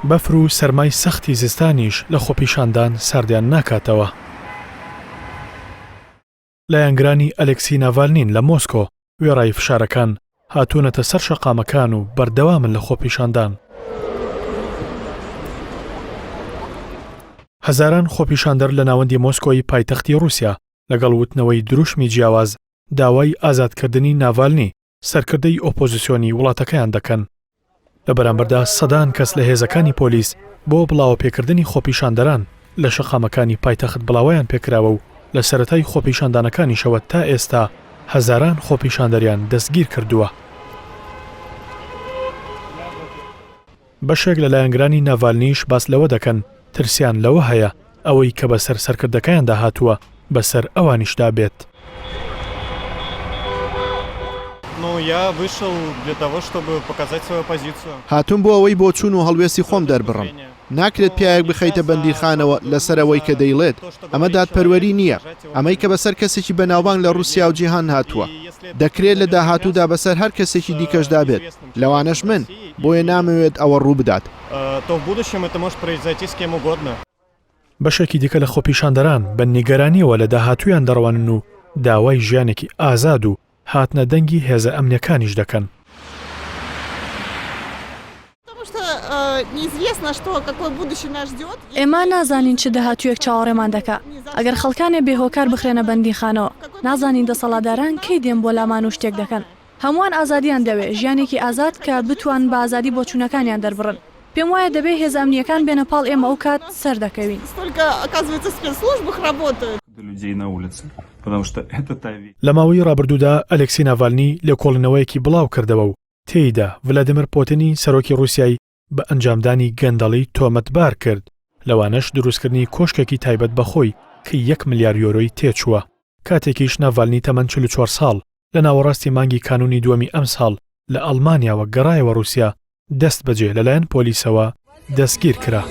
بەفر و سەرمای سەختی زستانیش لە خۆپیشاندان ساردیان ناکاتەوە. لایەنگرانی ئەلێکسی ناڤالنین لە مۆسکۆ وێڕای فشارەکان هاتوونەتە سەر شەقامەکان و بەردەوامن لە خۆپیشاندان. هەزاران خۆپیشاندەر لە ناوەندی مۆسکۆی پایتەختی رووسیا لەگەڵ وتنەوەی دروشمی جیاواز داوای ئازادکردنی ناڤالنی سەرکردەی ئۆپۆزیسیۆنی وڵاتەکەیان دەکەن. لە بەرامبەردا سەدان کەس لە هێزەکانی پۆلیس بۆ بڵاوە پێکردنی خۆپیشاندەران لە شەقامەکانی پایتەخت بڵاویان پێکراوە و لە سەرەتای خۆپیشاندانەکانیشەوە تا ئێستا هەزاران خۆپیشاندەریان دەستگیر کردووە. بەشێک لە لایەنگرانی ناڤالنیش باس لەوە دەکەن ترسیان لەوە هەیە ئەوەی کە بەسەر سەرکردەکەیاندا هاتووە بەسەر ئەوانیشدا بێت. هاتووم بۆ ئەوەی بۆ چوون و هەڵوێستی خۆم دەربڕم. ناکرێت پیاەک بخەیتە بەندیخانەوە لەسەر ئەوەی کە دەیڵێت ئەمە دادپەروەری نییە، ئەمەی کە بەسەر کەسێکی بەناوبانگ لە رووسیا و جیهان هاتووە. دەکرێت لە داهاتوودا بەسەر هەر کەسێکی دیکەشدا بێت، لەوانەش من بۆیە نامەوێت ئەوە ڕوو بدات. بەشێکی دیکە لە خۆپیشاندەران بە نیگەرانیەوە لە داهاتوویان دەڕوانن و داوای ژیانێکی ئازاد و هاتنە دەنگی هێزە ئەمنیەکانیش دەکەن. ئێمە نازانین چ داهاتوویەک چاوەڕێمان دەکا. ئەگەر خەڵکانێ بێهۆکار بخرێنە بەندیخانەوە، نازانین دەسەڵاتداران کەی دێن بۆ لامان و شتێک دەکەن. هەمووان ئازادیان دەوێت، ژیانێکی ئازاد کە بتوان بە ئازادی بۆ چوونەکانیان دەربڕن. پێم وایە دەبێت هێز ئەمنیەکان بێنە پاڵ ئێمە ئەو کات سەر دەکەوین. لە ماوەی ڕابردوودا ئەلێکسی ناڤالنی لێکۆڵینەوەیەکی بڵاو کردەوە و تێیدا ڤلادیمیر پۆتینی سەرۆکی رووسیای بە ئەنجامدانی گەندەڵی تۆمەتبار کرد، لەوانەش دروستکردنی کۆشکێکی تایبەت بەخۆی کە 1 ملیار یۆرۆی تێچووە. کاتێکیش ناڤالنی تەمەن 44 ساڵ لە ناوەڕاستی مانگی کانونی دووەمی ئەم ساڵ لە ئەڵمانیاوە گەڕایەوە رووسیا، دەست بەجێ لەلایەن پۆلیسەوە دەستگیر کرا.